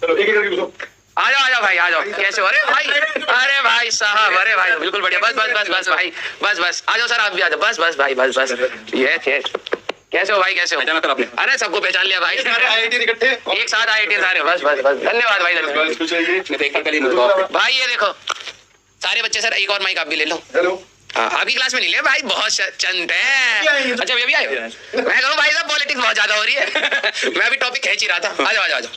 चलो एक एक करके पूछो। आ जाओ भाई आ जाओ। कैसे हो? अरे भाई साहब, अरे भाई बिल्कुल बढ़िया। बस बस बस बस भाई बस आ जाओ सर, आप भी आ जाओ। बस बस भाई बस ये कैसे हो भाई? कैसे हो? आपने? अरे सबको पहचान लिया भाई, IIT इकट्ठे एक साथ IIT सारे। बस धन्यवाद भाई, धन्यवाद भाई। ये देखो सारे बच्चे सर, एक और माइक आप भी ले लो। हेलो। आपकी क्लास में नहीं ले भाई, बहुत चंद है। अच्छा ये भी आए? मैं कहूँ भाई साहब पॉलिटिक्स बहुत ज्यादा हो रही है। मैं अभी टॉपिक खींच ही रहा था। आ जाओ।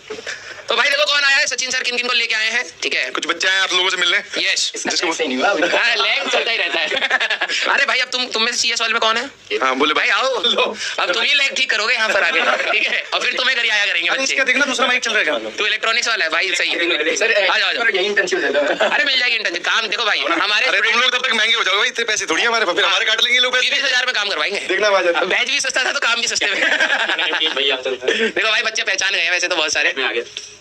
तो भाई देखो कौन आया है। सचिन सर किन किन को लेके आए हैं? ठीक है, कुछ बच्चे हैं आप लोगों से मिलने। यस, जिसको लैंग चलता ही रहता है। अरे भाई अब तुम में से CS वाले में कौन है? हाँ बोले भाई आओ, अब तुम ही लैंग ठीक करोगे यहाँ पर आगे, ठीक है? और फिर तुम्हें घर आया करेंगे बच्चे। देखना दूसरा माइक चल रहा है। तू इलेक्ट्रॉनिक्स वाला है भाई, सही है। सर आ जाओ। यही इंटर्नशिप दे दो। अरे मिल जाएगी इंटर्नशिप। काम देखो भाई, हमारे तुम लोग तब तक महंगे हो जाओगे भाई, इतने पैसे थोड़ी हमारे, फिर हमारे काट लेंगे लोग। 20,000 में काम करवाएंगे। देखना बैच भी सस्ता था तो काम भी सस्ते में। देखो भाई बच्चे पहचान गए वैसे तो बहुत सारे।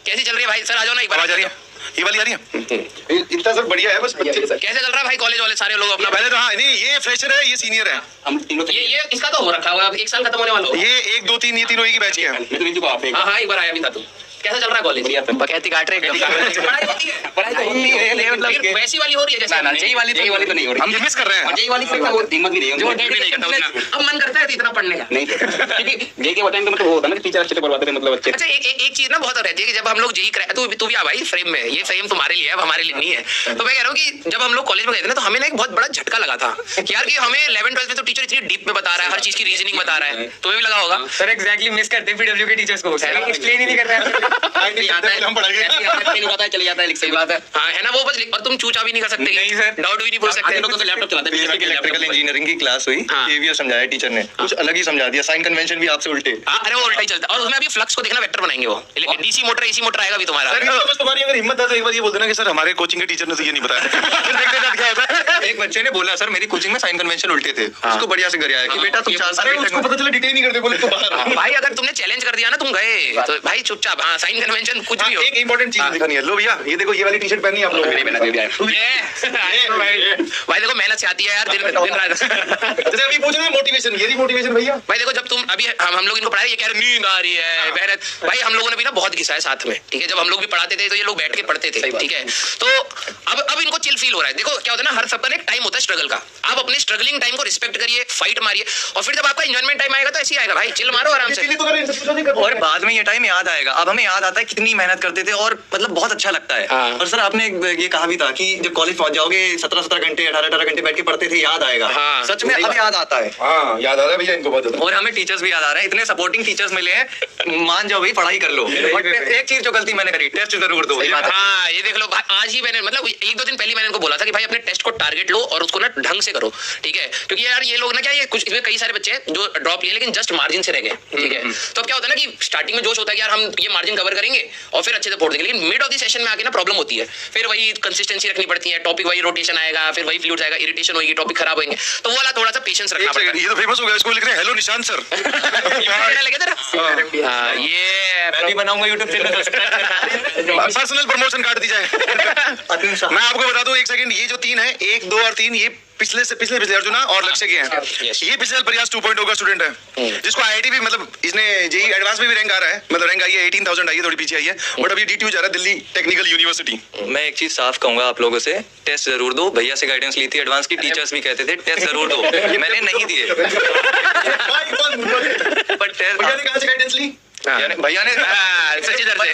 कैसी चल रही है भाई? सर आ जाओ ना एक बार। आवाज आ रही है? ये वाली आ रही है? इतना सब बढ़िया है, बस बच्चे कैसे चल रहा है भाई? कॉलेज वाले सारे लोग अपना पहले तो हाँ नहीं, ये फ्रेशर है, ये सीनियर है। हम तीनों ये इसका तो हो रखा हुआ है, 1 साल खत्म होने वाला हो। ये 1 2 3 ये तीनों एक ही बैच के हैं। हाँ एक बार आया भी था तू। कैसा चल रहा है कॉलेज? बकैती काट रहे हैं। पढ़ाई होती है? पढ़ाई तो होती है मतलब वैसी वाली हो रही है जैसे ना। जेई वाली तो नहीं हो रही। हम ये मिस कर रहे हैं। जेई वाली फिर वो हिम्मत भी नहीं है, जो नहीं करता उतना। अब मन करता है इतना पढ़ने का नहीं, क्योंकि जेई के टाइम पे मतलब वो होता है ना, टीचर अच्छे से पढ़वाते थे मतलब बच्चे। अच्छा एक चीज ना बहुत रहती है कि जब हम लोग जेई तू भी आ भाई फ्रेम में, ये फ्रेम तुम्हारे लिए है, हमारे लिए नहीं है। तो मैं कह रहा हूँ कि जब हम लोग कॉलेज में गए थे ना, तो हमें ना एक बहुत बड़ा झटका लगा था कि यार कि हमें 11th-12th में तो टीचर इतनी डीप में बता रहा है, हर चीज की रीजनिंग बता रहा है। तुम्हें भी लगा होगा सर? एग्जैक्टली मिस करते हैं पीडब्ल्यू के टीचर्स को, एक्सप्लेन ही नहीं कर रहा है। हम पढ़ाएंगे चले जाता है, सही बात है। हाँ है ना, वो बस और तुम चूचा भी नहीं कर सकते। नहीं सर, डाउट भी नहीं पूछ सकते। लोग तो लैपटॉप चलाते हैं। इलेक्ट्रिकल इंजीनियरिंग की क्लास हुई, केवीएल समझाया टीचर ने, कुछ अलग ही समझा दिया, साइन कन्वेंशन भी आपसे उल्टे। अरे वो उल्टा ही चलता है। और उसमें अभी फ्लक्स को देखना, वेक्टर बनाएंगे वो। डीसी मोटर एसी मोटर आएगा भी तुम्हारा। तुम्हारी अगर हिम्मत है तो एक बार ये बोल देना कि सर हमारे कोचिंग के टीचर ने तो ये नहीं बताया। क्या होता है, एक बच्चे ने बोला सर मेरी कोचिंग में साइन कन्वेंशन उल्टे थे। उसको बढ़िया से घर आया कि बेटा तुम 4 साल उसको पता चला डिटेल नहीं करते, बोले भाई अगर तुमने चैलेंज कर दिया ना, तुम गए तो भाई चुपचाप। हाँ साइन कन्वेंशन कुछ भी हो। एक इंपॉर्टेंट चीज दिखानी है। लो भैया ये देखो, ये वाली टी-शर्ट पहनी है आप लोगों ने। भाई देखो मेहनत से आती है यार, दिन रात। जैसे अभी पूछ रहे हैं मोटिवेशन, ये भी मोटिवेशन भैया। भाई देखो जब तुम अभी हम लोग इनको पढ़ा रहे, ये कह रहे नींद आ रही है मेहनत। भाई हम लोगों ने भी ना बहुत घिसा है साथ में, ठीक है? जब हम लोग भी पढ़ाते थे तो ये लोग बैठ के पढ़ते थे, ठीक है? तो अब इनको चिल फील हो रहा है। देखो क्या होता है ना, हर सबका एक टाइम होता है स्ट्रगल का। आप अपने स्ट्रगलिंग टाइम को रिस्पेक्ट करिए, फाइट मारिए, और फिर जब आपका एंजॉयमेंट टाइम आएगा तो ऐसे ही आएगा भाई, चिल मारो आराम से। और बाद में ये टाइम याद आएगा। अब हमें याद आता है कितनी मेहनत करते थे और मतलब बहुत अच्छा लगता है। और सर आपने ये कहा भी था कि जब कॉलेज पहुंच जाओगे 17 घंटे 18 घंटे बैठ के पढ़ते थे, याद आएगा। सच में अब याद आता है। हाँ याद आ रहा है भैया इनको बहुत। और हमें टीचर्स भी याद आ रहे हैं, इतने सपोर्टिंग टीचर्स मिले हैं। मान जाओ भाई पढ़ाई कर लो। बट एक चीज जो गलती मैंने करी, टेस्ट जरूर दो। हाँ ये देख लो आज ही मैंने मतलब 1-2 दिन पहले मैंने इनको बोला था कि भाई अपने टेस्ट को टारगेट लो और उसको ना ढंग से करो, ठीक है? क्योंकि यार ये लोग ना क्या, ये कुछ इसमें कई सारे बच्चे हैं जो ड्रॉप लिए लेकिन जस्ट मार्जिन से रह गए, ठीक है? तो अब क्या होता है ना कि स्टार्टिंग में जोश होता है कि यार हम ये मार्जिन कवर करेंगे और फिर अच्छे से पढ़ देंगे, लेकिन मिड ऑफ द सेशन में आके ना प्रॉब्लम होती है। फिर वही कंसिस्टेंसी रखनी पड़ती है, टॉपिक वही रोटेशन आएगा, फिर वही फ्लूइड्स आएगा, इरिटेशन होगी, टॉपिक खराब होंगे। तो वो वाला थोड़ा सा पेशेंस रखना पड़ता है। ये तो फेमस हो गया, इसको लिख रहे हैं हेलो निशांत सर। लगे तेरा ये मैं भी बनाऊंगा YouTube चैनल। पर्सनल प्रमोशन काट दी जाए। मैं आपको बता दूं 1 सेकंड, ये जो 3 है 1 2 और 3, ये पिछले अर्जुना और लक्ष्य के हैं। ये पिछले साल प्रयास 2.0 का स्टूडेंट है, जिसको IIT भी मतलब इसने जेईई एडवांस में भी रैंक आ रहा है, मतलब रैंक आई है 18,000 आई है, थोड़ी पीछे आई है, बट अभी DTU जा रहा है दिल्ली टेक्निकल यूनिवर्सिटी। मैं एक चीज साफ कहूंगा आप लोगों से, टेस्ट जरूर दो। भैया से गाइडेंस ली थी एडवांस की, टीचर्स भी कहते थे टेस्ट जरूर दो, मैंने नहीं दिए। पर टेस्ट भैया ने कहां से गाइडेंस ली? भैया ने सच्ची दर्द है।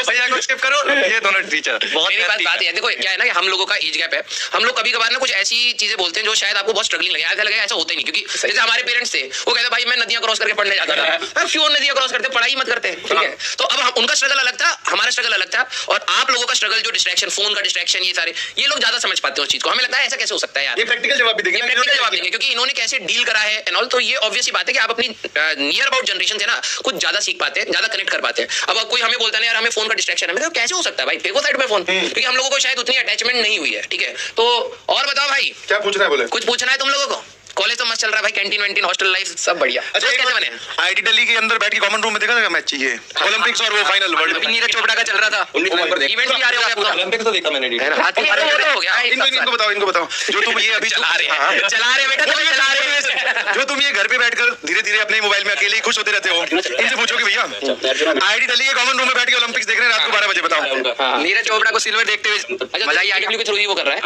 भैया को स्किप करो, ये दोनों टीचर बहुत। मेरी बात है, देखो क्या है ना कि हम लोगों का एज गैप है। हम लोग कभी कभार ना कुछ ऐसी चीजें बोलते हैं जो शायद आपको बहुत स्ट्रगलिंग लगे, ऐसा लगेगा ऐसा होता ही नहीं। क्योंकि जैसे हमारे पेरेंट्स थे, वो कहते भाई मैं नदियां क्रॉस करके पढ़ने जाता था। क्यों नदियां क्रॉस करते, पढ़ाई मत करते, ठीक है? तो अब उनका स्ट्रगल अलग था, हमारा स्ट्रगल अलग था, और आप लोगों का स्ट्रगल जो डिस्ट्रैक्शन, फोन का डिस्ट्रैक्शन, ये सारे ये लोग ज्यादा समझ पाते हैं उस चीज को। हमें लगता है ऐसा कैसे हो सकता है यार। ये प्रैक्टिकल जवाब भी देंगे, प्रैक्टिकल जवाब देंगे क्योंकि इन्होंने कैसे डील करा है एंड ऑल। तो ये ऑब्वियस सी बात है कि आप अपनी नियर अबाउट जनरेशन से ना कुछ ज्यादा सीख पाते हैं, ज्यादा कनेक्ट कर पाते हैं। अब कोई हमें बोलता है यार हमें फोन का डिस्ट्रैक्शन है, मतलब कैसे हो सकता है भाई, फेंको साइड में फोन, क्योंकि हम लोगों को शायद उतनी अटैचमेंट नहीं हुई है, ठीक है? तो और बताओ भाई क्या पूछना है, बोले कुछ पूछना है तुम लोगों को? कॉलेज तो मस्त चल रहा है भाई, कैंटीन वैंटीन हॉस्टल लाइफ सब बढ़िया। अच्छा कैसे बने? आईआईटी दिल्ली के अंदर बैठ के कॉमन रूम में देखा था मैच, ये ओलंपिक्स और वो फाइनल वर्ल्ड अभी नीरज चोपड़ा का चल रहा था, इवेंट भी आ रहे होंगे आपको? ओलंपिक्स तो देखा मैंने। हो गया। इनको बताओ जो तुम ये अभी चला रहे बेटा, तुम चला रहे जो तुम ये घर पे बैठकर धीरे धीरे अपने मोबाइल में अकेले ही खुश होते रहते हो, इनसे पूछो कि भैया आईआईटी दिल्ली के कॉमन रूम में बैठ के ओलंपिक्स देख रहे हैं रात को 12 बजे, बताओ। नीरज चोपड़ा को सिल्वर देखते हुए मजा ही आईआईटी के थ्रू ही वो कर रहा है।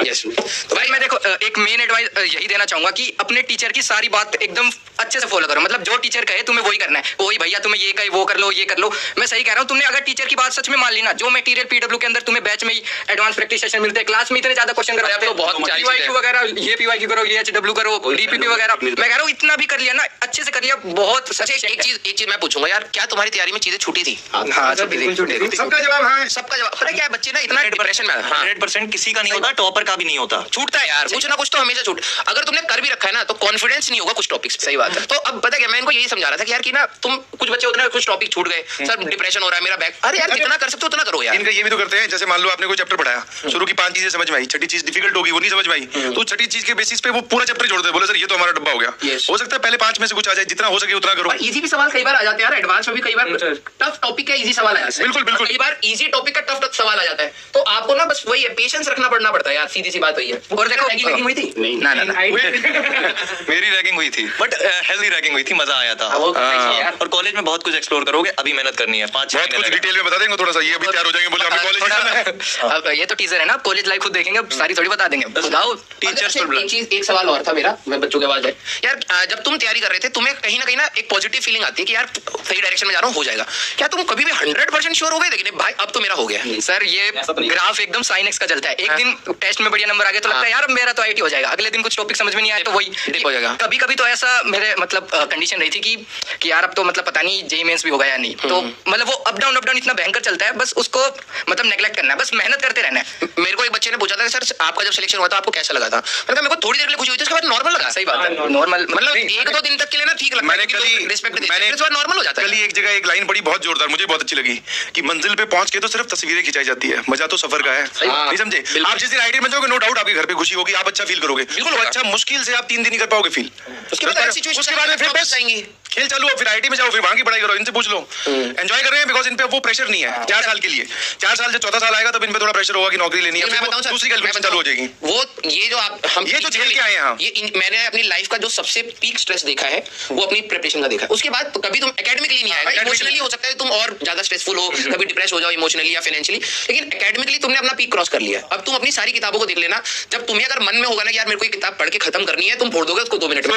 यस, तो भाई मैं देखो एक मेन एडवाइस यही देना चाहूंगा कि अपने टीचर की सारी बात एकदम अच्छे से फॉलो करो। मतलब जो टीचर कहे तुम्हें वही करना है, वही भैया तुम्हें ये कहे वो कर लो, ये कर लो। मैं सही कह रहा हूँ, तुमने अगर टीचर की बात सच में मान ली ना, जो मटेरियल पीडब्ल्यू के अंदर तुम्हें बैच में ही एडवांस प्रैक्टिस सेशन मिलते हैं, क्लास में इतने ज्यादा क्वेश्चन कराते हैं, बहुत पीवाईक्यू वगैरह, ये पीवाईक्यू करो, ये एचडब्ल्यू करो, डीपीपी वगैरह, मैं कह रहा हूँ इतना भी कर लिया ना, अच्छे से कर लिया, बहुत सच। एक चीज मैं पूछूंगा यार, क्या तुम्हारी तैयारी में चीजें छूटी थी? हाँ छूटी थी। सबका जवाब हाँ, सबका जवाब। पता है क्या, बच्चे ना इतना डिप्रेशन में 100% किसी का नहीं होता, टॉपर का भी नहीं होता, छूटता है यार, कुछ ना कुछ तो हमेशा छूट। अगर तुमने कर भी रखा है ना तो कॉन्फिडेंस नहीं होगा कुछ टॉपिक्स। सही बात है। तो अब पता क्या, मैं इनको यही समझा रहा था कि यार कि ना तुम कुछ बच्चे होते हैं कुछ टॉपिक छूट गए, सर डिप्रेशन हो रहा है मेरा बैक। अरे यार जितना कर सकते हो उतना करो यार। इनका ये भी तो करते हैं, जैसे मान लो आपने कोई चैप्टर पढ़ाया, शुरू की 5 चीजें समझ में आई, छठी चीज डिफिकल्ट होगी, वो नहीं समझ में आई, तो छठी चीज के बेसिस पे वो पूरा चैप्टर छोड़ दे, बोले सर ये तो हमारा डब्बा हो गया। हो सकता है पहले 5 में से कुछ आ जाए, जितना हो सके उतना करो। इजी भी सवाल कई बार आ जाते हैं यार, एडवांस में भी कई बार टफ टॉपिक का इजी सवाल आ जाता है। बिल्कुल बिल्कुल। कई बार इजी टॉपिक का टफ सवाल आ जाता है, तो आपको ना बस वही है, पेशेंस रखना पड़ना पड़ता है यार, सीधी सी बात वही है। और देखो रैगिंग हुई थी? ना मेरी रैगिंग हुई थी, बट हेल्दी रैगिंग हुई थी, मजा आया था। और कॉलेज में बहुत कुछ एक्सप्लोर करोगे, अभी मेहनत करनी है। 5 बहुत कुछ डिटेल में बता देंगे थोड़ा सा, ये अभी तैयार हो जाएंगे, बोले हमें कॉलेज जाना है। अब ये तो टीजर है ना, कॉलेज लाइफ खुद देखेंगे, सारी थोड़ी बता देंगे। बताओ टीचर्स पर। एक सवाल और था मेरा, मैं बच्चों के आवाज है यार, जब तुम तैयारी कर रहे थे तुम्हें कहीं ना एक पॉजिटिव फीलिंग आती है कि यार सही डायरेक्शन में जा रहा हूँ, हो जाएगा। क्या तुम कभी भी 100% श्योर हो गए लेकिन भाई अब तो मेरा हो गया? सर ये ग्राफ एकदम साइन एक्स का चलता है। एक दिन टेस्ट में बढ़िया नंबर आ गया तो लगता है यार मेरा तो आईटी हो जाएगा, अगले दिन कुछ टॉपिक समझ में नहीं आया तो वही हो जाएगा। कभी कभी तो ऐसा मेरे मतलब कंडीशन रही थी कि यार अब तो मतलब पता नहीं जेईई मेंस भी होगा या नहीं, तो मतलब वो अप डाउन इतना भयंकर चलता है, बस उसको मतलब नेग्लेक्ट करना है, बस मेहनत करते रहना है। मेरे को एक बच्चे ने पूछा था सर आपका जब सिलेक्शन हुआ था आपको कैसा लगा था? मैंने कहा मेरे को थोड़ी देर के लिए खुशी हुई थी, उसके बाद नॉर्मल लगा। सही बात है, नॉर्मल मतलब 1-2 दिन तक के लिए ना ठीक लगता है, मैंने कल रिस्पेक्ट देते हैं, उसके बाद नॉर्मल हो जाता है। कल एक जगह एक लाइन पड़ी बहुत जोरदार, मुझे बहुत अच्छी लगी कि मंजिल पे पहुंच के तो सिर्फ तस्वीरें खिंचाई जाती है, मजा तो सफर का है। नहीं समझे? आप जिस दिन आईटी में जाओगे नो डाउट आपके घर पे खुशी होगी, आप अच्छा फील करोगे। बिल्कुल अच्छा, मुश्किल से आप 3 दिन ही कर पाओगे फील, उसके बाद में फिर बस खेल चालू हो, फिर आईटी में जाओ, फिर वहां की पढ़ाई करो। इनसे पूछ लो, एंजॉय कर रहे हैं बिकॉज इन पे वो प्रेशर नहीं है 4 साल के लिए। 4 साल जब 14 साल आएगा तब इन पे थोड़ा प्रेशर होगा कि नौकरी लेनी है, दूसरी कैलकुलेशन चालू हो जाएगी। वो ये जो आप हम ये जो झेल के आए हैं, ये मैंने अपनी लाइफ का जो सबसे पीक स्ट्रेस देखा है वो अपनी प्रिपरेशन का देखा है। उसके बाद कभी तुम एकेडमिकली नहीं आएगा, इमोशनली हो सकता है तुम और ज्यादा स्ट्रेसफुल हो, कभी डिप्रेस हो जाओ इमोशनली या फाइनेंशियली, लेकिन एकेडमिकली तुमने अपना पीक क्रॉस कर लिया। अब तुम अपनी सारी किताबों को देख लेना, जब तुम्हें अगर मन में होगा ना कि यार मेरे को ये किताब पढ़ के खत्म करनी है, तुम फोड़ दोगे उसको 2 मिनट में,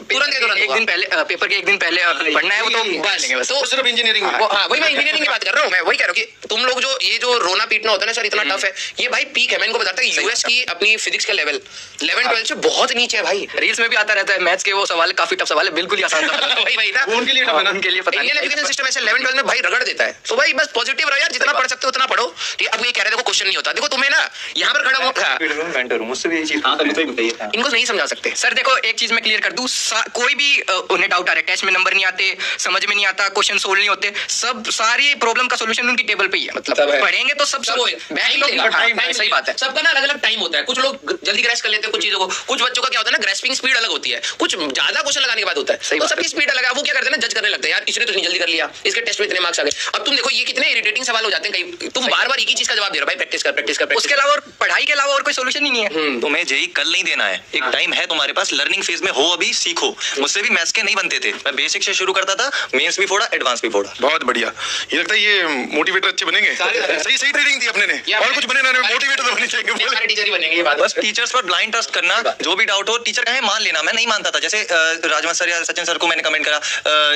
तुरंत एक दिन पहले पेपर के एक दिन पहले पढ़ना है वो तो बस। तो सिर्फ इंजीनियरिंग में वही मैं इंजीनियरिंग की बात कर रहा हूँ, मैं वही कह रहा हूँ कि तुम लोग जो ये जो रोना पीटना होता है ना सर इतना टफ है, ये भाई पीक है। मैं इनको बताता हूँ यूएस की अपनी फिजिक्स का लेवल 11-12 से बहुत नीचे है भाई। रील्स में भी आता रहता है मैथ्स के वो सवाल, काफी टफ सवाल है, बिल्कुल ही आसान था। वही ना उनके लिए टफ है ना, उनके लिए पता इंडियन एजुकेशन सिस्टम ऐसे 11-12 में भाई रगड़ देता है। तो भाई बस पॉजिटिव रहो यार, जितना पढ़ सकते हो उतना पढ़ो। ठीक, अब ये कह रहे देखो क्वेश्चन नहीं होता, देखो तुम्हें ना यहाँ पर खड़ा हो, मुझसे भी ये चीज इनको नहीं समझा सकते। सर देखो एक चीज मैं क्लियर कर दूं, कोई भी उन्हें डाउट आ रहा है, टेस्ट में नंबर नहीं आते, समझ में नहीं आता, क्वेश्चन सोल्व नहीं होते, सब सारी प्रॉब्लम का सॉल्यूशन उनकी टेबल पे ही है। मतलब पढ़ेंगे तो सब सही बात है। सबका ना अलग अलग टाइम होता है, कुछ लोग जल्दी ग्रेस कर लेते हैं कुछ चीजों को, कुछ बच्चों का क्या होता है ना ग्रेस्पिंग स्पीड अलग होती है, कुछ ज्यादा क्वेश्चन लगाने के बाद होता है, तो सबकी स्पीड अलग है। वो क्या करते हैं ना जज करने लगते हैं, यार इसने तो नहीं जल्दी कर लिया, इसके टेस्ट में इतने मार्क्स आ गए। अब तुम देखो ये कितने इरिटेटिंग सवाल हो जाते हैं, कहीं तुम बार-बार एक ही चीज का जवाब दे रहे हो, भाई प्रैक्टिस कर। उसके अलावा और पढ़ाई के अलावा और कोई सॉल्यूशन ही नहीं है। तुम्हें जेई कल नहीं देना है, एक टाइम है तुम्हारे पास, लर्निंग फेज में हो, अभी सीखो। मुझसे भी मैथ्स के नहीं बनते थे, मैं बेसिक से शुरू करता था, मेंस भी फोड़ा, एडवांस भी फोड़ा। बहुत बढ़िया, ये लगता है ये मोटिवेटर अच्छे बनेंगे। सही ट्रेनिंग दी अपने ने, और कुछ बने ना, मोटिवेटर तो बने चाहिए, हमारे टीचर ही बनेंगे। ये बात बस टीचर्स पर ब्लाइंड ट्रस्ट करना, जो भी डाउट हो टीचर कहे मान लेना। मैं नहीं मानता था, जैसे राजवंश सर या सचिन सर को मैंने कमेंट करा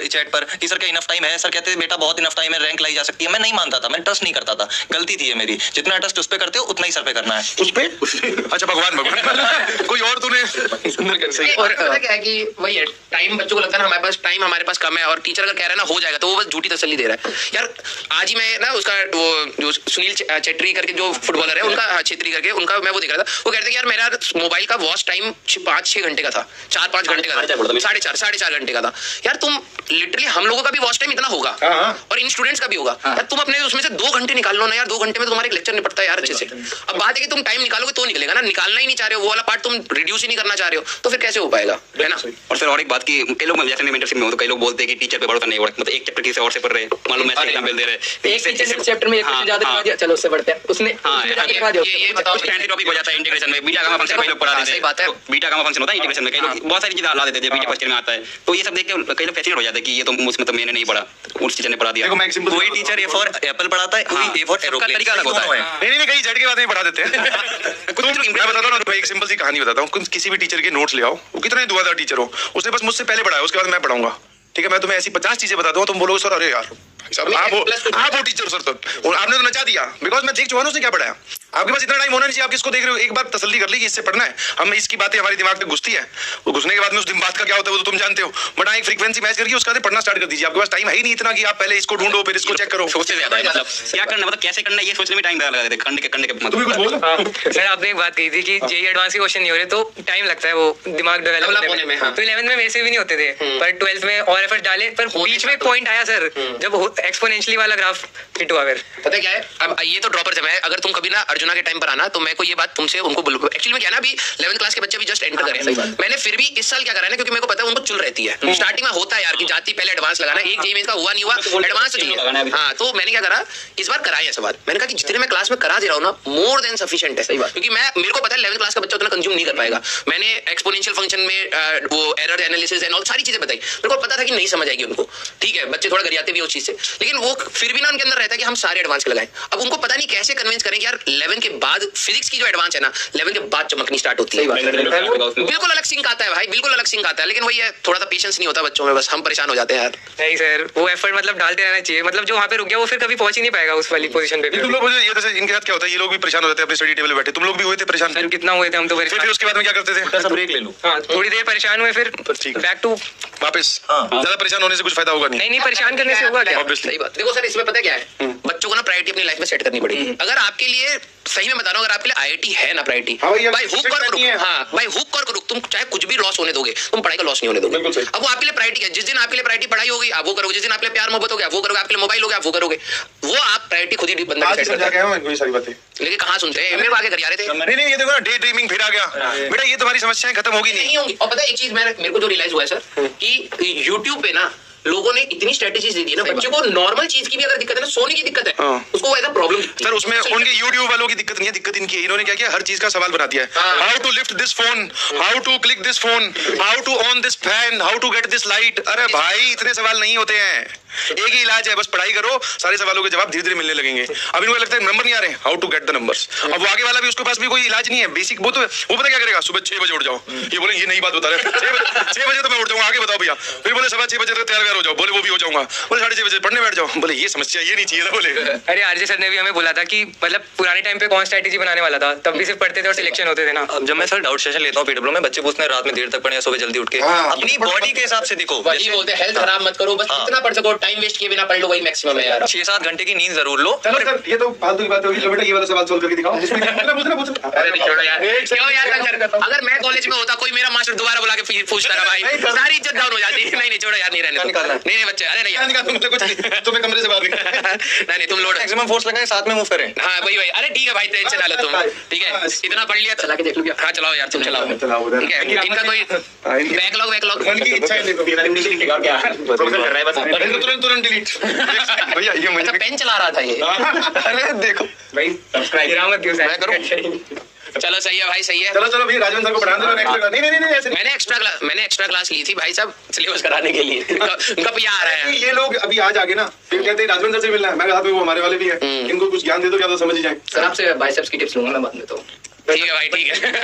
चैट पर कि सर का इनफ टाइम है, सर कहते बेटा बहुत इनफ टाइम है, रैंक लाई जा सकती है। मैं नहीं मानता था, मैं ट्रस्ट नहीं करता था, गलती थी ये मेरी। जितना ट्रस्ट उस पे करते हो उतना ही सर पे करना है। उस पे अच्छा भगवान कोई और तूने और क्या है कि वही है टाइम, बच्चों को लगता है ना हमारे पास टाइम हमारे पास कम है और टीचर अगर कह रहा है ना हो जाएगा तो वो बस झूठी तसल्ली दे रहा है यार। आज ही मैं ना उसका वो जो सुनील चेट्री करके जो फुटबॉलर है उनका छेत्री करके उनका मैं वो देख रहा था, वो कहते हैं यार मेरा मोबाइल का वॉच टाइम 5-6 घंटे का था, 4-5 घंटे का था, 4.5 घंटे का था यार। तुम लिटरली हम लोगों का भी वॉच टाइम इतना होगा और इन स्टूडेंट्स का भी होगा यार। तुम अपने उसमें से 2 घंटे निकाल लो ना यार, 2 घंटे में तुम्हारा एक लेक्चर निपटता है यार अच्छे से। अब बात है कि तुम टाइम निकालोगे तो निकलेगा ना, निकालना ही नहीं चाह रहे हो, वो वाला पार्ट तुम रिड्यूस ही नहीं करना चाह रहे हो तो फिर कैसे हो पाएगा, है ना। और सर और एक बात की कई लोग जैसे मैं मेंटरशिप में हूं तो कई लोग बोलते हैं कि टीचर पे भरोसा नहीं हो रहा, मतलब एक चैप्टर किसी और से पढ़ रहे हैं, मान लो मैं एग्जाम दे रहे हैं एक टीचर ने चैप्टर में एक क्वेश्चन ज्यादा करवा दिया, चलो उससे पढ़ते हैं, उसने ये बताओ फैंसी टॉपिक हो जाता है इंटीग्रेशन में, बीटा गामा फंक्शन कई लोग पढ़ा देते हैं। सही बात है। बीटा गामा फंक्शन होता है इंटीग्रेशन में, कई लोग बहुत सारी चीजें ला देते हैं बीटा फर्स्ट ईयर में आता है, तो ये सब देख के कई लोग फैसिनेट हो जाते हैं कि ये तो मुझसे मतलब मैंने नहीं पढ़ा, उस टीचर ने पढ़ा दिया। देखो मैं एक सिंपल कोई टीचर ए फॉर एप्पल पढ़ाता है, कोई ए फॉर एरोप्लेन, तरीका अलग होता है। नहीं कई झटके बातें पढ़ा देते हैं। मैं बताता हूँ ना, एक सिंपल सी कहानी बताता हूँ। किसी भी टीचर के नोट्स ले आओ, वो कितना ही दुआदार टीचर हो, उसने बस मुझसे पहले पढ़ाया, उसके बाद मैं पढ़ाऊंगा, ठीक है। मैं तुम्हें ऐसी 50 चीजें बताता हूँ, तुम बोलोगे सर अरे यार आप वो टीचर सर तो और आपने तो नचा दिया, बिकॉज मैं देख चुका हूँ उसने क्या पढ़ाया। आपके पास इतना टाइम होना नहीं चाहिए, आप किसको देख रहे हो, एक बार तसल्ली कर ली कि इससे पढ़ना है, हम इसकी बातें हमारे दिमाग में घुसती है, वो घुसने के बाद में उस दिन बात का क्या होता है वो तो तुम जानते हो, बट हाँ एक फ्रीक्वेंसी मैच करके उसका पढ़ना स्टार्ट कर दीजिए। आपके पास टाइम है ही नहीं इतना कि आप पहले इसको ढूंढो फिर इसको चेक करो, सोचते ज्यादा है, मतलब क्या करना मतलब कैसे करना ये सोचने में टाइम लगा देते हैं, करने के तुम भी कुछ बोलो। सर आपने एक बात कही थी कि जेईई एडवांस के क्वेश्चन नहीं हो रहे तो टाइम लगता है वो दिमाग डेवलप होने में, तो 11th में वैसे भी नहीं होते थे, पर 12th में और एफर्ट डाले, पर बीच में एक पॉइंट आया सर जब एक्सपोनेंशियली वाला ग्राफ हिट हुआ। फिर पता क्या है, अब ये तो ड्रॉपर जब है, अगर तुम कभी ना अर्जुना के टाइम पर आना तो मैं को ये बात तुमसे उनको बोलूं। एक्चुअली में क्या ना अभी 11th क्लास के बच्चे भी जस्ट एंटर करे, मैंने फिर भी इस साल क्या करा है ना, क्योंकि मेरे को पता है उनको चुल रहती है, स्टार्टिंग में होता है यार कि जाती पहले एडवांस लगाना, एक जेईई में इसका हुआ नहीं हुआ एडवांस चाहिए। हाँ तो मैंने क्या करा इस बार कराया ऐसा बात, मैंने कहा कि जितने मैं क्लास में करा दे रहा हूँ ना मोर देन सफिशिएंट है, क्योंकि मेरे को पता है 11th क्लास का बच्चा उतना कंज्यूम नहीं कर पाएगा। मैंने एक्सपोनेंशियल फंक्शन में वो एरर एनालिसिस एंड ऑल सारी चीजें बताई, मेरे को पता था कि नहीं समझ आएगी उनको, ठीक है बच्चे थोड़ा गरियाते भी उस चीज से, लेकिन वो फिर भी ना उनके अंदर रहता है कि हम सारे एडवांस लगाएं। अब उनको पता नहीं कैसे कन्विंस करें कि यार 11 के बाद फिजिक्स की जो एडवांस है ना 11 के बाद चमकनी स्टार्ट होती है, बिल्कुल अलग सिंक आता है भाई, बिल्कुल अलग सिंक आता है, लेकिन वही है थोड़ा सा पेशेंस नहीं होता बच्चों में, बस हम परेशान हो जाते हैं यार। नहीं सर वो एफर्ट मतलब डालते रहना चाहिए, मतलब जो वहाँ पे रुक गया वो फिर कभी पहुंच ही नहीं पाएगा उस वाली पोजीशन पे। तुम लोग ये जैसे इनके साथ क्या होता है, ये लोग भी परेशान हो जाते हैं अपने स्टडी टेबल पे बैठे, तुम लोग भी हुए थे परेशान? सर कितना हुए थे हम तो फिर उसके बाद में क्या करते थे? ब्रेक ले लो, हाँ थोड़ी देर परेशान हुए फिर बैक टू वापस। ज्यादा परेशान होने से कुछ फायदा होगा नहीं परेशान करने से होगा क्या। Obviously। सही बात। देखो सर इसमें पता क्या है, बच्चों को ना प्रायोरिटी अपनी लाइफ में सेट करनी पड़ेगी। अगर आपके लिए सही में बता रहा हूँ, अगर आपके लिए आईआईटी है ना प्रायोरिटी, भाई हुक कर रुक, हाँ भाई हुक कर रुक, तुम चाहे कुछ भी लॉस होने दोगे, तुम पढ़ाई का लॉस नहीं होने दोगे। अब वो आपके लिए प्रायोरिटी है, जिस दिन आपके लिए प्रायोरिटी पढ़ाई होगी आप वो करोगे, जिस दिन आपके लिए प्यार मोहब्बत हो गया वो करोगे, आपके लिए मोबाइल हो गया आप वो करोगे, वो आप प्रायोरिटी खुद ही बंदा सेट करता है। सारी बातें लेकिन कहाँ सुनते हैं, मेरे आगे कर रहे थे। नहीं ये देखो ना डे ड्रीमिंग फिर आ गया बेटा, ये तुम्हारी समस्याएं खत्म होगी नहीं होंगी। और पता है एक चीज मेरे को जो रियलाइज हुआ है सर कि YouTube पे ना लोगों ने इतनी स्ट्रेटेजीज दे दी ना, बच्चों को नॉर्मल चीज की भी अगर दिक्कत है ना, सोने की दिक्कत है उसको एज अ प्रॉब्लम सर, उसमें उनके YouTube वालों की दिक्कत नहीं है, दिक्कत इनकी है। इन्होंने क्या किया, हर चीज का सवाल बना दिया है। How to lift this phone, how to click this phone, how to on this fan, how to get this light. अरे भाई इतने सवाल नहीं होते हैं, एक ही इलाज है, बस पढ़ाई करो, सारे सवालों के जवाब धीरे धीरे मिलने लगेंगे। अब इनको लगता है नंबर नहीं आ रहे, how to get the numbers. अब वो आगे वाला भी उसके पास भी कोई इलाज नहीं है बेसिक, वो पता क्या करेगा, सुबह 6 बजे उठ जाओ, ये बोले ये नई बात बता रहे 6 बजे तो मैं उठ जाऊंगा, आगे बताओ भैया। फिर बोले 6:15 बजे तक तैयार हो जाओ, बोले वो भी हो जाऊंगा, बोले 6:30 बजे पढ़ने बैठ जाओ, बोले ये समस्या ये नहीं चाहिए ना, बोले। अरे आरजे सर ने भी हमें बोला था कि मतलब पुराने टाइम पे कौन स्ट्रेटेजी बनाने वाला था, तब भी सिर्फ पढ़ते थे और सिलेक्शन होते थे ना। अब जब मैं सर डाउट सेशन लेता हूँ पीडब्ल्यू में, बच्चे पूछते हैं रात में देर तक पढ़े या सुबह जल्दी उठ के, अपनी बॉडी के हिसाब से देखो, वही बोलते हैं हेल्थ खराब मत करो, बस कितना पढ़ सको, टाइम वेस्ट किए बिना पढ़ लो, वही मैक्सिमम है यार। 6-7 घंटे की नींद जरूर लो। चलो सर ये तो फालतू की बात होगी, बेटा ये वाला सवाल सोल्व करके दिखाओ। अरे नहीं छोड़ो यार, क्यों यार, अगर मैं कॉलेज में होता कोई मेरा मास्टर दोबारा बुला के पूछता रहा भाई, सारी इज्जत डाउन हो जाती। नहीं छोड़ो यार, नहीं रहने दो, नहीं बच्चे, अरे नहीं तुम्हें कमरे से बाहर नहीं तुम लोड मैक्सिमम फोर्स लगाएं, साथ में मूव करें। हाँ वही अरे ठीक है भाई, टेंशन ना लो तुम, ठीक है इतना पढ़ लिया, चला के देख लो क्या। हाँ चलाओ यार, तुम चलाओ, ठीक है इनका कोई बैकलॉग मन की इच्छा है, देखो तुरंत डिलीट भैया, ये मुझे पेन चला रहा था ये। अरे देखो भाई सब्सक्राइब क्यों मैं करूं? चलो सही है भाई, सही है। चलो भैया राजवन सर को पढ़ा दो नेक्स्ट। नहीं ऐसे मैंने एक्स्ट्रा क्लास ली थी भाई साहब सिलेबस कराने के लिए। उनका पिया आ रहा है। ये लोग अभी आज आगे ना, फिर कहते हैं राजवन सर से मिलना है, मैं कहा वो हमारे वाले भी है, इनको कुछ ज्ञान दे दो क्या तो समझ ही जाए। सर आपसे बाइसेप्स की टिप्स लूंगा मैं बाद में तो। ठीक है भाई, ठीक है।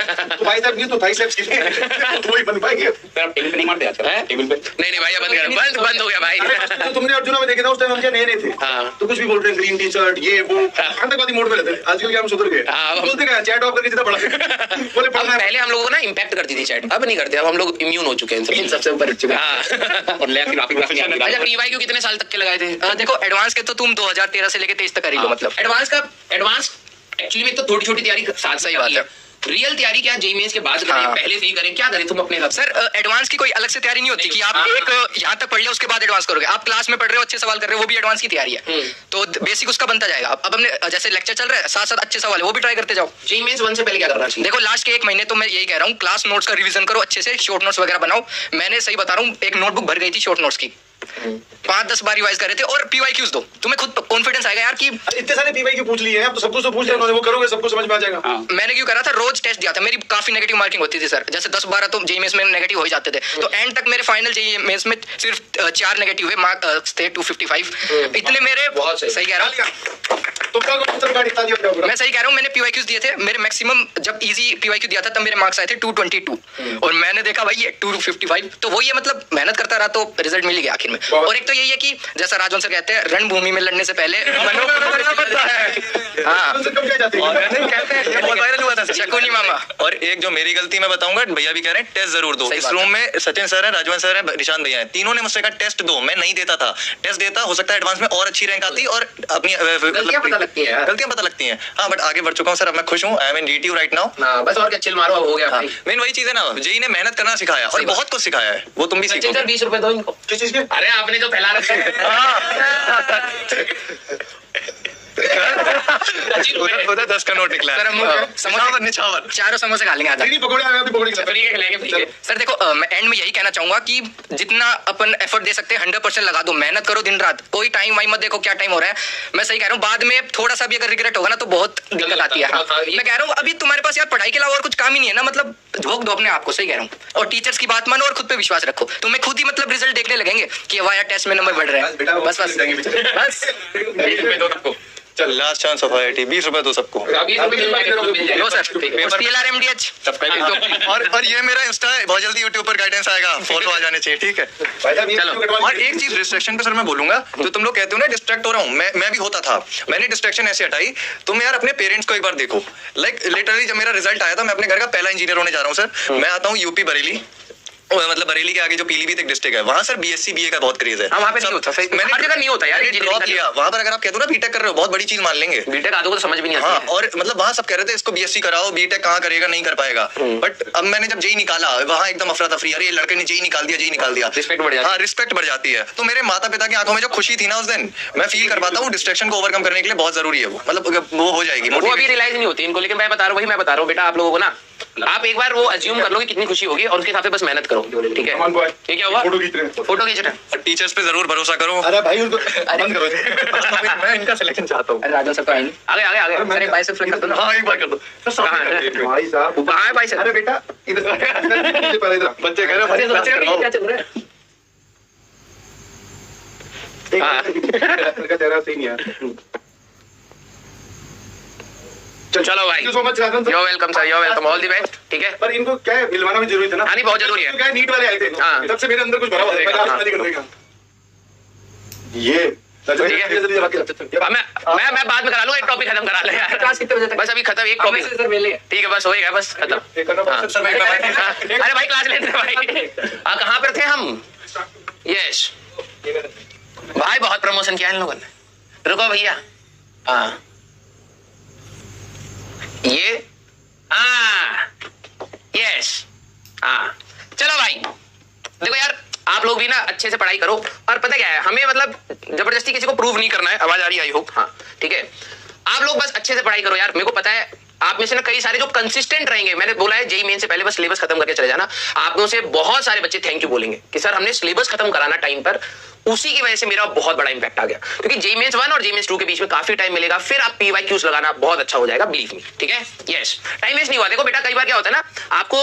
तो भाई साहब नहीं तो बाइसेप्स के लिए वही बन पाएंगे। सर आप टेबल पे नहीं मारते आजकल हैं? टेबल पे नहीं भाई, बंद कर, बंद हो गया भाई। तो तुमने अर्जुना में देखे था उस टाइम हम क्या नए थे, हाँ। तो कुछ भी बोल रहे हैं, ग्रीन टी शर्ट ये वो, आतंकवादी मोड में रहते हैं। आजकल क्या हम सुधर गए, हाँ, अब- बोलते क्या चैट ऑफ करके सीधा पढ़ा बोले अब पढ़ना है। पहले हम लोगों को ना इम्पैक्ट करती थी चैट, अब नहीं करते, अब हम लोग इम्यून हो चुके हैं इन सबसे ऊपर। हाँ। और ले ग्राफिक अच्छा, प्री-वाई क्यों कितने साल तक के लगाए थे? देखो एडवांस के तो तुम 2013 से लेके 23 तक कर ही लो मतलब। एडवांस एक्चुअली में तो थोड़ी छोटी तैयारी साथ सही बात है। रियल तैयारी क्या जेईई मेंस के बाद करें, हाँ। पहले से ही करें, क्या करें तुम अपने हिसाब से? सर एडवांस की कोई अलग से तैयारी नहीं होती कि आप एक यहाँ तक पढ़ लिया उसके बाद एडवांस करोगे। आप क्लास में पढ़ रहे हो, अच्छे सवाल कर रहे हो, वो भी एडवांस की तैयारी है। तो बेसिक उसका बनता जाएगा। अब हमने जैसे लेक्चर चल रहा है, साथ साथ अच्छे सवाल है वो भी ट्राई करते जाओ। जेईई मेंस 1 से पहले क्या करना चाहिए? देखो लास्ट के 1 महीने तो मैं यही कह रहा हूँ, क्लास नोट्स का रिवीजन करो अच्छे से, शॉर्ट नोट्स वगैरह बनाओ। मैंने सही बता रहा हूँ, एक नोटबुक भर गई थी शॉर्ट नोट्स की, 5-10 बार रिवाइज कर रहे थे। और पीवाईक्यूज दो, तुम्हें खुद कॉन्फिडेंस आएगा यार कि इतने सारे पीवाई की पूछ लिए हैं, अब तो सब कुछ तो पूछ लिया, वो करोगे सबको समझ में आ जाएगा। मैंने क्यों करा था, रोज टेस्ट दिया था, मेरी काफी नेगेटिव मार्किंग होती थी सर। जैसे 10-12 तो जेईई मेंस में नेगेटिव हो ही जाते थे, तो एंड तक मेरे फाइनल जेईई मेंस में सिर्फ 4 नेगेटिव हुए, मार्क्स थे 255। इतने मेरे बहुत सही कह रहा हूँ, तो क्या कौन गाड़ी इतना दिया होगा? मैं सही कह रहा हूँ। मैंने पीवाईक्यूज दिए थे, मेरे मैक्सिमम जब इजी पीवाईक्यू दिया था तब मेरे मार्क्स आए थे 222, और मैंने देखा भाई ये 255। तो वो ये मतलब मेहनत करता रहा तो रिजल्ट मिल गया आखिर में। और एक तो यही है कि जैसा राजवंश सर कहते हैं, रणभूमि में लड़ने से पहले मनोबल करना पड़ता है। हाँ, उनसे कब क्या जाते हैं? कहते हैं, बहुत वायरल हुआ था शकुनी मामा। और एक जो मेरी गलती मैं बताऊंगा, भैया भी कह रहे हैं टेस्ट जरूर दो। सही इस बात रूम में सचिन सर है, राजवंश सर है, निशान भैया है, तीनों ने मुझसे कहा टेस्ट दो। मैं नहीं देता था, टेस्ट देता हो सकता है एडवांस में और अच्छी रैंक आती और अपनी गलतियां पता लगती हैं यार। गलतियां पता लगती हैं। हाँ बट आगे बढ़ चुका हूँ सर, अब मैं खुश हूँ। I am in DTU right now. हाँ, बस और क्या, चिल मारो, अब हो गया भाई। मेन वही चीज है ना, जेई ने मेहनत करना सिखाया और सही बात। बहुत कुछ सिखाया है, वो तुम भी सचिन सीखो। सर 20 रुपए दो इनको। किस चीज के? अरे आपने जो फैला रखा है। उधर 10 का नोट निकला है। सर हम समोसे निछावर चारों समोसे खा लेंगे आज। नहीं पकौड़े आ गए, अभी पकौड़े फ्री के खिलाएंगे, फ्री के। सर देखो मैं एंड में यही कहना चाहूंगा कि जितना अपन एफर्ट दे सकते हैं 100% लगा दो, मेहनत करो दिन रात, कोई टाइम वाइम मत देखो क्या टाइम हो रहा है। मैं सही कह रहा हूँ, बाद में थोड़ा सा भी अगर रिग्रेट होगा ना तो बहुत दिक्कत आती है। हाँ, मैं कह रहा हूँ अभी तुम्हारे पास यार पढ़ाई के अलावा और कुछ काम ही नहीं है ना, मतलब झोंक दो अपने आप को। सही कह रहा हूँ, और टीचर्स की बात मानो और खुद पे विश्वास रखो, तुम्हें खुद ही मतलब रिजल्ट देखने लगेंगे कि वाह यार टेस्ट में नंबर बढ़ रहे हैं। बस बस बस 20 रुपए दो सबको। चल लास्ट चांस ऑफ आईआईटी, 20 रुपए दो सबको। 20 रुपए मिल जाएगा। लो सर, TLRMDH सब्सक्राइब और ये मेरा इंस्टा है, बहुत जल्दी यूट्यूब पर गाइडेंस आएगा, फॉलो आ जाने चाहिए, ठीक है। चलो। और एक चीज डिस्ट्रैक्शन पे सर मैं बोलूंगा, तो तुम लोग कहते हो ना डिस्ट्रैक्ट हो रहा हूँ, मैं भी होता था। मैंने डिस्ट्रैक्शन ऐसे हटाई, तुम यार अपने पेरेंट्स को एक बार देखो। लाइक लिटरली जब मेरा रिजल्ट आया था, मैं अपने घर का पहला इंजीनियर होने जा रहा हूँ सर। मैं आता हूँ यूपी बरेली, मतलब बरेली के आगे जो पीलीभीत एक डिस्ट्रिक्ट है, वहां सर बीएससी बीए का बहुत क्रेज है। हाँ, वहाँ पे नहीं होता, सही। मैंने हर जगह नहीं होता यार, मैंने engineering ड्रॉप का। लिया वहां पर। अगर आप कहते हो ना बीटेक कर रहे हो, बहुत बड़ी चीज मान लेंगे। बीटेक आदमी को तो समझ भी नहीं हाँ, आती है। और मतलब वहां सब कह रहे थे इसको बीएससी कराओ, बीटेक कहाँ करेगा, नहीं कर पाएगा। बट अब मैंने जब जेई निकाला, वहां एकदम अफरा तफरी, अरे लड़के ने जेई निकाल दिया, जेई निकाल दिया, रिस्पेक्ट बढ़ जाती है। हाँ रिस्पेक्ट बढ़ जाती है। तो मेरे माता पिता की आंखों में जो खुशी थी ना उस दिन, मैं फील कर पाता हूँ डिस्ट्रैक्शन को ओवरकम करने के लिए बहुत जरूरी है वो, मतलब वो हो जाएगी। वो अभी रियलाइज नहीं होती इनको, लेकिन मैं बता रहा हूँ, वही मैं बता रहा हूँ बेटा, आप लोगों को ना, आप एक बार वो अज्यूम कर लो कि कितनी खुशी होगी और उसके हिसाब से बस मेहनत करो, ठीक है। ये क्या हुआ? फोटो खींच रहे हैं। फोटो खींच रहे हैं। टीचर्स पे जरूर भरोसा करो। अरे भाई उनको बंद करो। मैं इनका सिलेक्शन चाहता हूँ। अरे राजा सर तो आएंगे। आगे आगे आगे। अरे बाइसेप फ्लेक्स कर दो ना। हाँ एक बार कर दो। कहाँ है? भाई साहब कहाँ है भाई साहब? अरे बेटा इधर पहले इधर बच्चे कह रहे हैं बच्चे का क्या चल रहा है? का चेहरा सही नहीं है। चलो भाई, Thank you so much, Rajan sir. you're welcome sir, you're welcome, all the best, ठीक है। पर इनको क्या है, मिलवाना भी जरूरी था ना। हाँ, नहीं, बहुत जरूरी है। क्या नीट वाले आए थे, हाँ। तब से मेरे अंदर कुछ भरा हुआ था, आज शादी कर देगा। ये ठीक है। मैं बाद में करा लूंगा, एक टॉपिक खत्म करा ले यार। क्लास कितने बजे तक? बस अभी खत्म, एक टॉपिक। सर मिलेंगे। ठीक है, बस हो गया, बस खत्म। हाँ। अरे भाई क्लास लेते भाई। कहाँ पर थे हम? यस भाई, बहुत प्रमोशन किया इन लोगों ने। रुको भैया, हाँ ये, यस, हाँ चलो भाई। देखो यार, आप लोग भी ना अच्छे से पढ़ाई करो, और पता क्या है, हमें मतलब जबरदस्ती किसी को प्रूव नहीं करना है। आवाज आ रही है आई होप? हाँ ठीक है, आप लोग बस अच्छे से पढ़ाई करो यार। मेरे को पता है आप में से ना कई सारे जो कंसिस्टेंट रहेंगे, मैंने बोला है जेईई मेन से पहले बस सिलेबस खत्म करके चले जाना। आप में से बहुत सारे बच्चे थैंक यू बोलेंगे कि सर हमने सिलेबस खत्म कराना टाइम पर, उसी की वजह से मेरा बहुत बड़ा इंपैक्ट आ गया। क्योंकि जेईई मेंस 1 और जेईई मेंस 2 के बीच में काफी टाइम मिलेगा, फिर आप पीवाईक्यूज लगाना बहुत अच्छा हो जाएगा, बिलीव मी, ठीक है। यस, टाइम वेस्ट नहीं हुआ। देखो बेटा, कई बार क्या होता है ना, आपको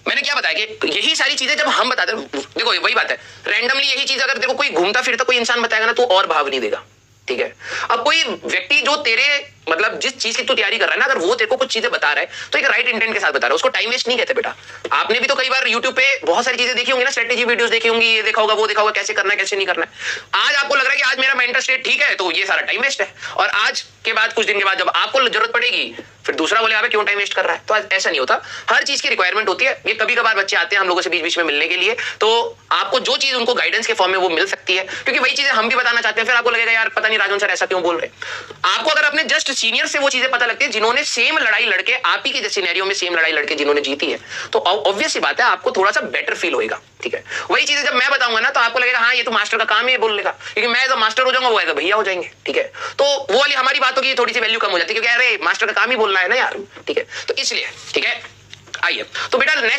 मैंने क्या बताया कि यही सारी चीजें जब हम बताते हैं, देखो वही बात है, रैंडमली यही चीज अगर देखो कोई घूमता फिरता कोई इंसान बताएगा ना तो और भाव नहीं देगा, ठीक है। अब कोई व्यक्ति जो तेरे मतलब जिस चीज की तू तैयारी कर रहा है ना, अगर वो तेरे को कुछ चीजें बता रहा है तो एक राइट इंटेंट के साथ बता रहा है, उसको टाइम वेस्ट नहीं कहते बेटा। आपने भी तो कई बार यूट्यूब पे बहुत सारी चीजें देखी होंगी ना, स्ट्रेटेजी वीडियोस देखी होंगी, ये देखा होगा वो देखा होगा, कैसे करना है कैसे नहीं करना है। आज आपको लग रहा है कि आज मेरा मेंटल स्टेट ठीक है तो ये सारा टाइम वेस्ट है, और आज के बाद कुछ दिन के बाद जब आपको जरूरत पड़ेगी फिर दूसरा बोले आप क्यों टाइम वेस्ट कर रहा है। तो ऐसा नहीं होता, हर चीज की रिक्वायरमेंट होती है। ये कभी कभार बच्चे आते हैं हम लोगों से बीच बीच में मिलने के लिए, तो आपको जो चीज उनको गाइडेंस के फॉर्म में वो मिल सकती है, क्योंकि वही चीजें हम भी बताना चाहते हैं। फिर आपको लगेगा यार पता नहीं राजन सर ऐसा क्यों बोल रहे। आपको अगर अपने जस्ट सीनियर से वो चीजें पता लगती है जिन्होंने सेम लड़ाई लड़के आप ही के सिनेरियो में सेम लड़ाई लड़के जिन्होंने जीती है, तो ऑब्वियस सी बात है आपको थोड़ा सा बेटर फील होगा। ठीक है, वही चीजें जब मैं बताऊंगा ना तो आपको लगेगा हाँ ये तो मास्टर का काम है बोलने का, क्योंकि मैं एज मास्टर हो जाऊंगा वो एज भैया हो जाएंगे। ठीक है, तो वो वाली हमारी बातों की थोड़ी सी वैल्यू कम हो जाती है, क्योंकि अरे मास्टर का काम ही बोलना है ना यार। ठीक है, तो इसलिए ठीक है, आइए तो बेटा नेक्स्ट